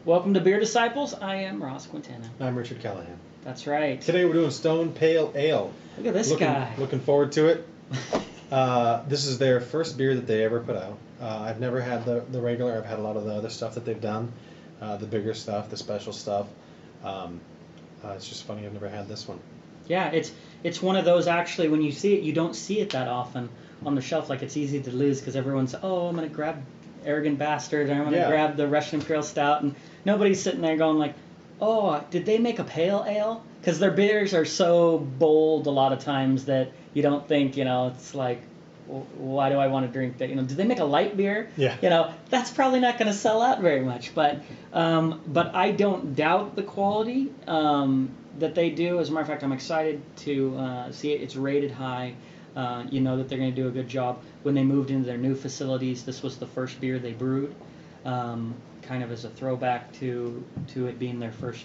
Welcome to Beer Disciples. I am Ross Quintana. I'm Richard Callahan. That's right. Today we're doing Stone Pale Ale. Look at this guy. Looking forward to it. This is their first beer that they ever put out. I've never had the regular. I've had a lot of the other stuff that they've done, the bigger stuff, the special stuff. It's just funny I've never had this one. Yeah, it's one of those, actually, when you see it, you don't see it that often on the shelf. Like, it's easy to lose because everyone's, oh, I'm going to grab Arrogant Bastard, and I'm going to grab the Russian Imperial Stout, and nobody's sitting there going like, oh, did they make a pale ale? Because their beers are so bold a lot of times that you don't think, it's like, why do I want to drink that? Did they make a light beer? Yeah. That's probably not going to sell out very much. But I don't doubt the quality that they do. As a matter of fact, I'm excited to see it. It's rated high. You know that they're going to do a good job. When they moved into their new facilities, this was the first beer they brewed, kind of as a throwback to it being their first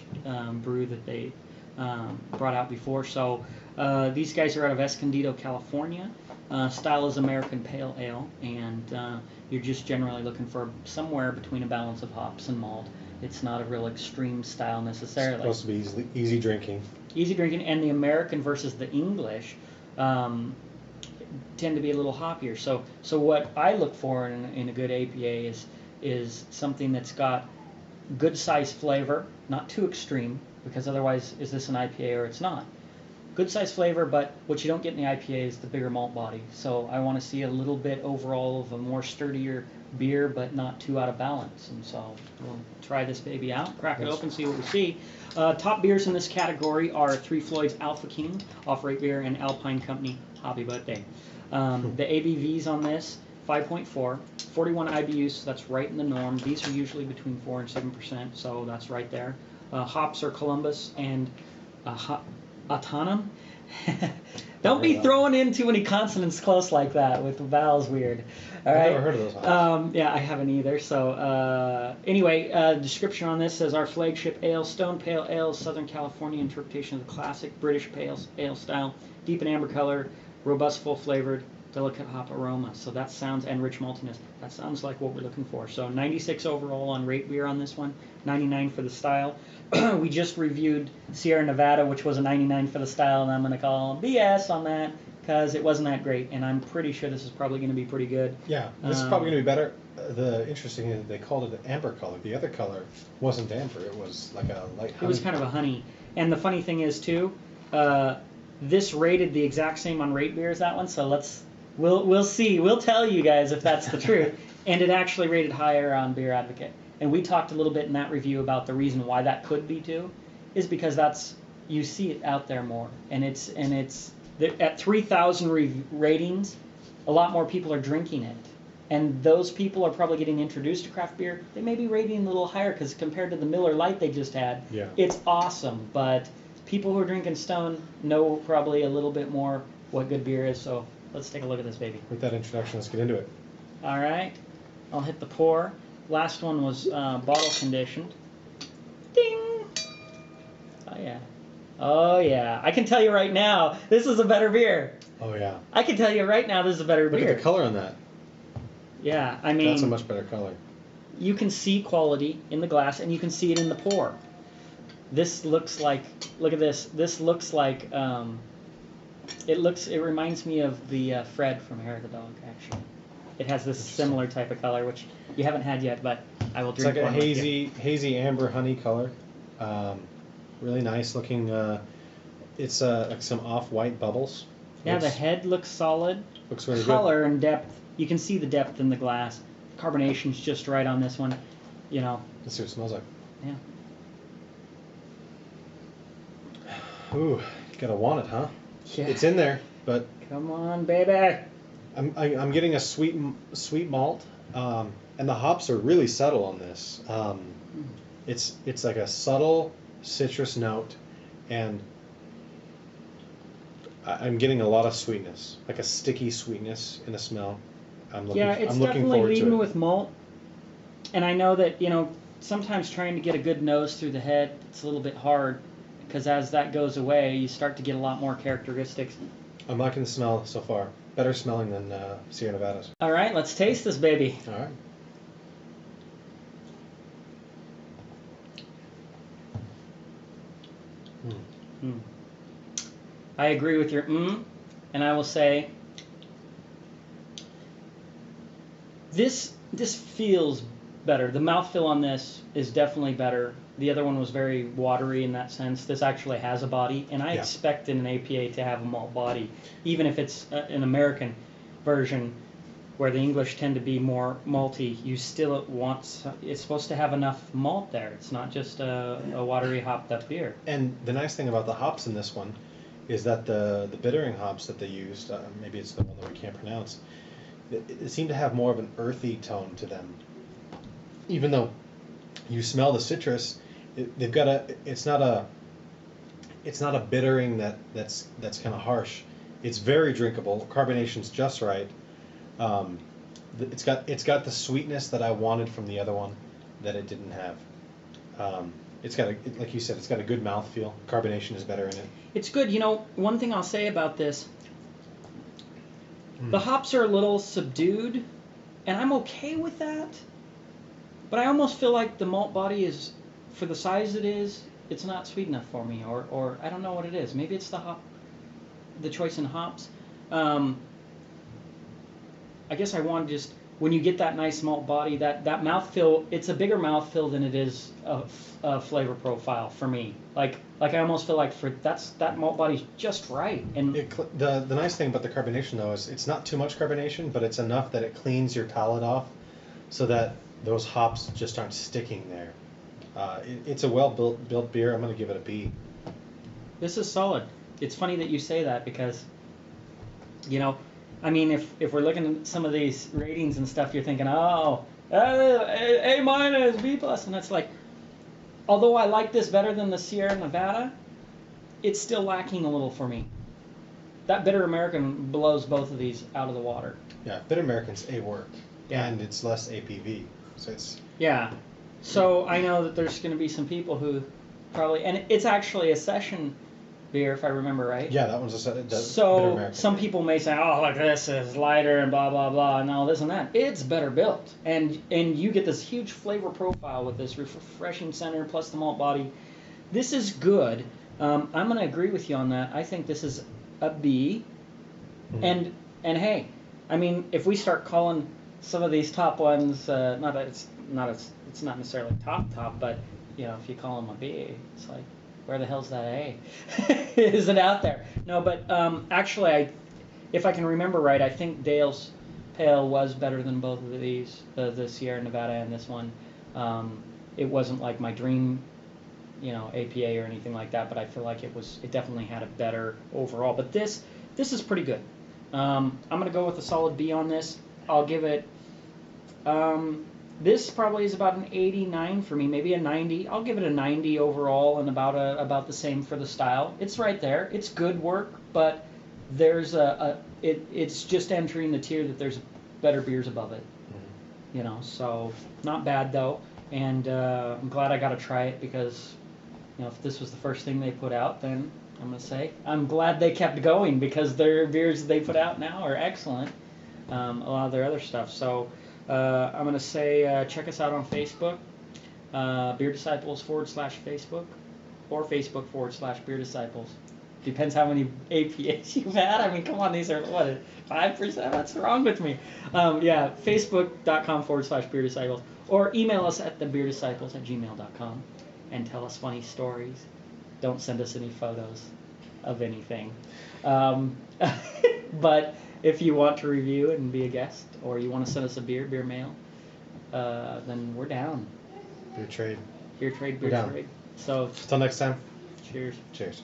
brew that they brought out before. So these guys are out of Escondido, California. Style is American Pale Ale, and you're just generally looking for somewhere between a balance of hops and malt. It's not a real extreme style necessarily. It's supposed to be easy drinking. Easy drinking, and the American versus the English tend to be a little hoppier. So what I look for in a good APA is something that's got good size flavor, not too extreme, because otherwise is this an IPA or it's not. Good size flavor, but what you don't get in the IPA is the bigger malt body. So I want to see a little bit overall of a more sturdier beer, but not too out of balance. And so we'll try this baby out, crack it open, see what we see. Top beers in this category are Three Floyds Alpha King, off RateBeer, and Alpine Company Happy Birthday. The ABVs on this, 5.4, 41 IBUs, so that's right in the norm. These are usually between 4 and 7%, so that's right there. Hops are Columbus and Autumn. Don't be throwing in too many consonants close like that with the vowels weird. All right? I've never heard of those hops. Yeah, I haven't either. So anyway, description on this says our flagship ale, Stone Pale Ale, Southern California interpretation of the classic British pale ale style, deep in amber color, robust, full flavored, delicate hop aroma. So that sounds, and rich maltiness. That sounds like what we're looking for. So 96 overall on RateBeer on this one, 99 for the style. We just reviewed Sierra Nevada, which was a 99 for the style, and I'm going to call BS on that because it wasn't that great, and I'm pretty sure this is probably going to be pretty good. Yeah, this is probably going to be better. The interesting is they called it an amber color. The other color wasn't amber. It was like a light honey. It was kind of a honey. And the funny thing is, too, this rated the exact same on RateBeer as that one, so we'll see. We'll tell you guys if that's the truth. And it actually rated higher on BeerAdvocate. And we talked a little bit in that review about the reason why that could be too, is because you see it out there more, and it's at 3,000 ratings, a lot more people are drinking it, and those people are probably getting introduced to craft beer. They may be rating a little higher because compared to the Miller Lite they just had, it's awesome. But people who are drinking Stone know probably a little bit more what good beer is. So let's take a look at this baby. With that introduction, let's get into it. All right, I'll hit the pour. Last one was bottle conditioned. Ding! Oh yeah. Oh yeah. I can tell you right now, this is a better beer. Oh yeah. I can tell you right now, this is a better beer. Look at the color on that. Yeah, I mean, that's a much better color. You can see quality in the glass, and you can see it in the pour. This looks like, look at this. This looks like, it reminds me of the Fred from Hair of the Dog, actually. It has this similar type of color, which you haven't had yet, but I will drink. It's like a hazy amber honey color. Really nice looking. It's like some off-white bubbles. Yeah, the head looks solid. Looks really good. Color and depth. You can see the depth in the glass. Carbonation's just right on this one. Let's see what it smells like. Yeah. Ooh, you gotta want it, huh? Yeah. It's in there, but come on, baby. I'm getting a sweet malt, and the hops are really subtle on this. It's like a subtle citrus note, and I'm getting a lot of sweetness, like a sticky sweetness in the smell. I'm looking definitely forward to leading it. with malt, and I know that sometimes trying to get a good nose through the head, it's a little bit hard because as that goes away, you start to get a lot more characteristics. I'm liking the smell so far. Better smelling than Sierra Nevadas. All right, let's taste this baby. All right. I agree with your and I will say this feels better. The mouthfeel on this is definitely better. The other one was very watery in that sense. This actually has a body, and I expect in an APA to have a malt body, even if it's an American version where the English tend to be more malty. You still want it's supposed to have enough malt there. It's not just a watery hopped up beer. And the nice thing about the hops in this one is that the bittering hops that they used, maybe it's the one that we can't pronounce, it seemed to have more of an earthy tone to them. Even though you smell the citrus, they've got it's not a bittering that's kind of harsh. It's very drinkable. Carbonation's just right. It's got the sweetness that I wanted from the other one that it didn't have. It's got like you said, it's got a good mouthfeel. Carbonation is better in it. It's good. You know, one thing I'll say about this, the hops are a little subdued, and I'm okay with that. But I almost feel like the malt body is, for the size it is, it's not sweet enough for me, or I don't know what it is. Maybe it's the choice in hops. I guess I want to just, when you get that nice malt body, that mouthfeel, it's a bigger mouthfeel than it is a flavor profile for me. Like I almost feel like that malt body's just right. And the nice thing about the carbonation though is it's not too much carbonation, but it's enough that it cleans your palate off, so that those hops just aren't sticking there. It's a well-built beer. I'm going to give it a B. This is solid. It's funny that you say that because, you know, I mean, if we're looking at some of these ratings and stuff, you're thinking, oh, A minus, B plus, and it's like, although I like this better than the Sierra Nevada, it's still lacking a little for me. That Bitter American blows both of these out of the water. Yeah, Bitter American's a work, and it's less APV, so it's So I know that there's going to be some people who probably, and it's actually a session beer if I remember right. Yeah, that one's Bitter so American. Some people may say, oh, look, this is lighter and blah blah blah and all this and that. It's better built, and you get this huge flavor profile with this refreshing center plus the malt body. This is good. I'm going to agree with you on that. I think this is a B. And hey, I mean, if we start calling some of these top ones, not that it's not necessarily top, but you know, if you call them a B, it's like, where the hell's that A? Is it out there? No, but actually, if I can remember right, I think Dale's Pale was better than both of these, the Sierra Nevada and this one. It wasn't like my dream, you know, APA or anything like that, but I feel like it definitely had a better overall. But this is pretty good. I'm going to go with a solid B on this. I'll give it, this probably is about an 89 for me, maybe a 90. I'll give it a 90 overall and about the same for the style. It's right there. It's good work, but there's it's just entering the tier that there's better beers above it. You know, so not bad though. And I'm glad I got to try it because, you know, if this was the first thing they put out, then I'm going to say I'm glad they kept going because their beers they put out now are excellent. A lot of their other stuff. So I'm going to say check us out on Facebook, BeerDisciples /Facebook, or Facebook /BeerDisciples. Depends how many APAs you've had. I mean, come on, these are, what, 5%? What's wrong with me? Facebook.com /BeerDisciples. Or email us at thebeerdisciples@gmail.com and tell us funny stories. Don't send us any photos of anything. But if you want to review and be a guest, or you want to send us a beer mail, then we're down. Beer trade. Beer trade. So, until next time. Cheers. Cheers.